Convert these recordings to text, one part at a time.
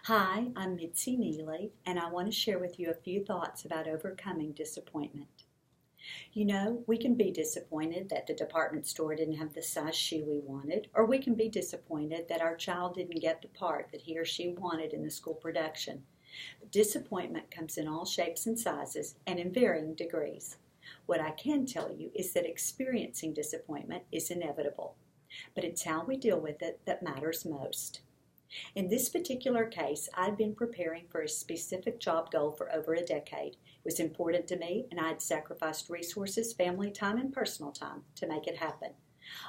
Hi, I'm Mitzi Neely, and I want to share with you a few thoughts about overcoming disappointment. You know, we can be disappointed that the department store didn't have the size shoe we wanted, or we can be disappointed that our child didn't get the part that he or she wanted in the school production. But disappointment comes in all shapes and sizes and in varying degrees. What I can tell you is that experiencing disappointment is inevitable, but it's how we deal with it that matters most. In this particular case, I'd been preparing for a specific job goal for over a decade. It was important to me, and I'd sacrificed resources, family time, and personal time to make it happen.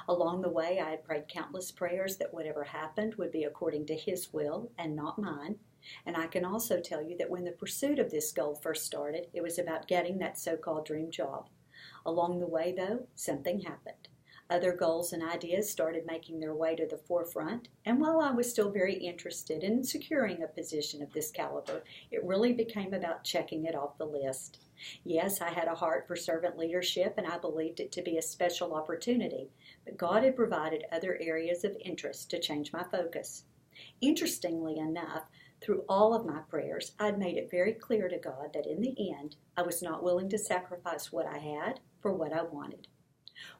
Along the way, I had prayed countless prayers that whatever happened would be according to His will and not mine. And I can also tell you that when the pursuit of this goal first started, it was about getting that so-called dream job. Along the way, though, something happened. Other goals and ideas started making their way to the forefront, and while I was still very interested in securing a position of this caliber, it really became about checking it off the list. Yes, I had a heart for servant leadership, and I believed it to be a special opportunity, but God had provided other areas of interest to change my focus. Interestingly enough, through all of my prayers, I'd made it very clear to God that in the end, I was not willing to sacrifice what I had for what I wanted.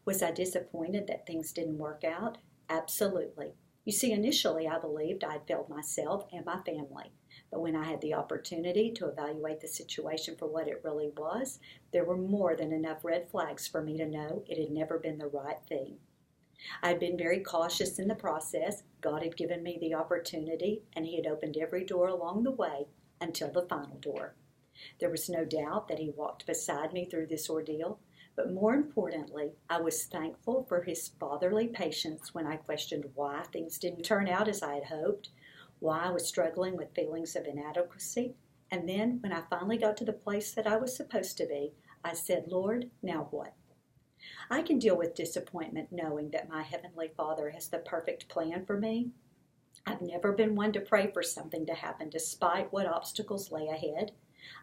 Was I disappointed that things didn't work out? Absolutely. You see, initially I believed I'd failed myself and my family. But when I had the opportunity to evaluate the situation for what it really was, there were more than enough red flags for me to know it had never been the right thing. I had been very cautious in the process. God had given me the opportunity, and He had opened every door along the way until the final door. There was no doubt that He walked beside me through this ordeal. But more importantly, I was thankful for His fatherly patience when I questioned why things didn't turn out as I had hoped, why I was struggling with feelings of inadequacy, and then when I finally got to the place that I was supposed to be, I said, Lord, now what? I can deal with disappointment knowing that my Heavenly Father has the perfect plan for me. I've never been one to pray for something to happen despite what obstacles lay ahead.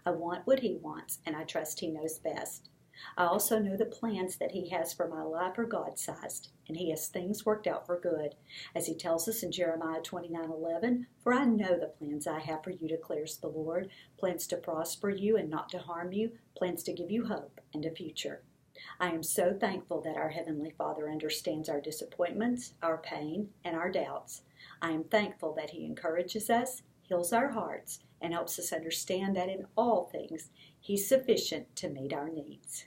I want what He wants, and I trust He knows best. I also know the plans that He has for my life are God-sized, and He has things worked out for good. As He tells us in Jeremiah 29:11, "For I know the plans I have for you, declares the Lord, plans to prosper you and not to harm you, plans to give you hope and a future." I am so thankful that our Heavenly Father understands our disappointments, our pain, and our doubts. I am thankful that He encourages us, heals our hearts, and helps us understand that in all things He's sufficient to meet our needs.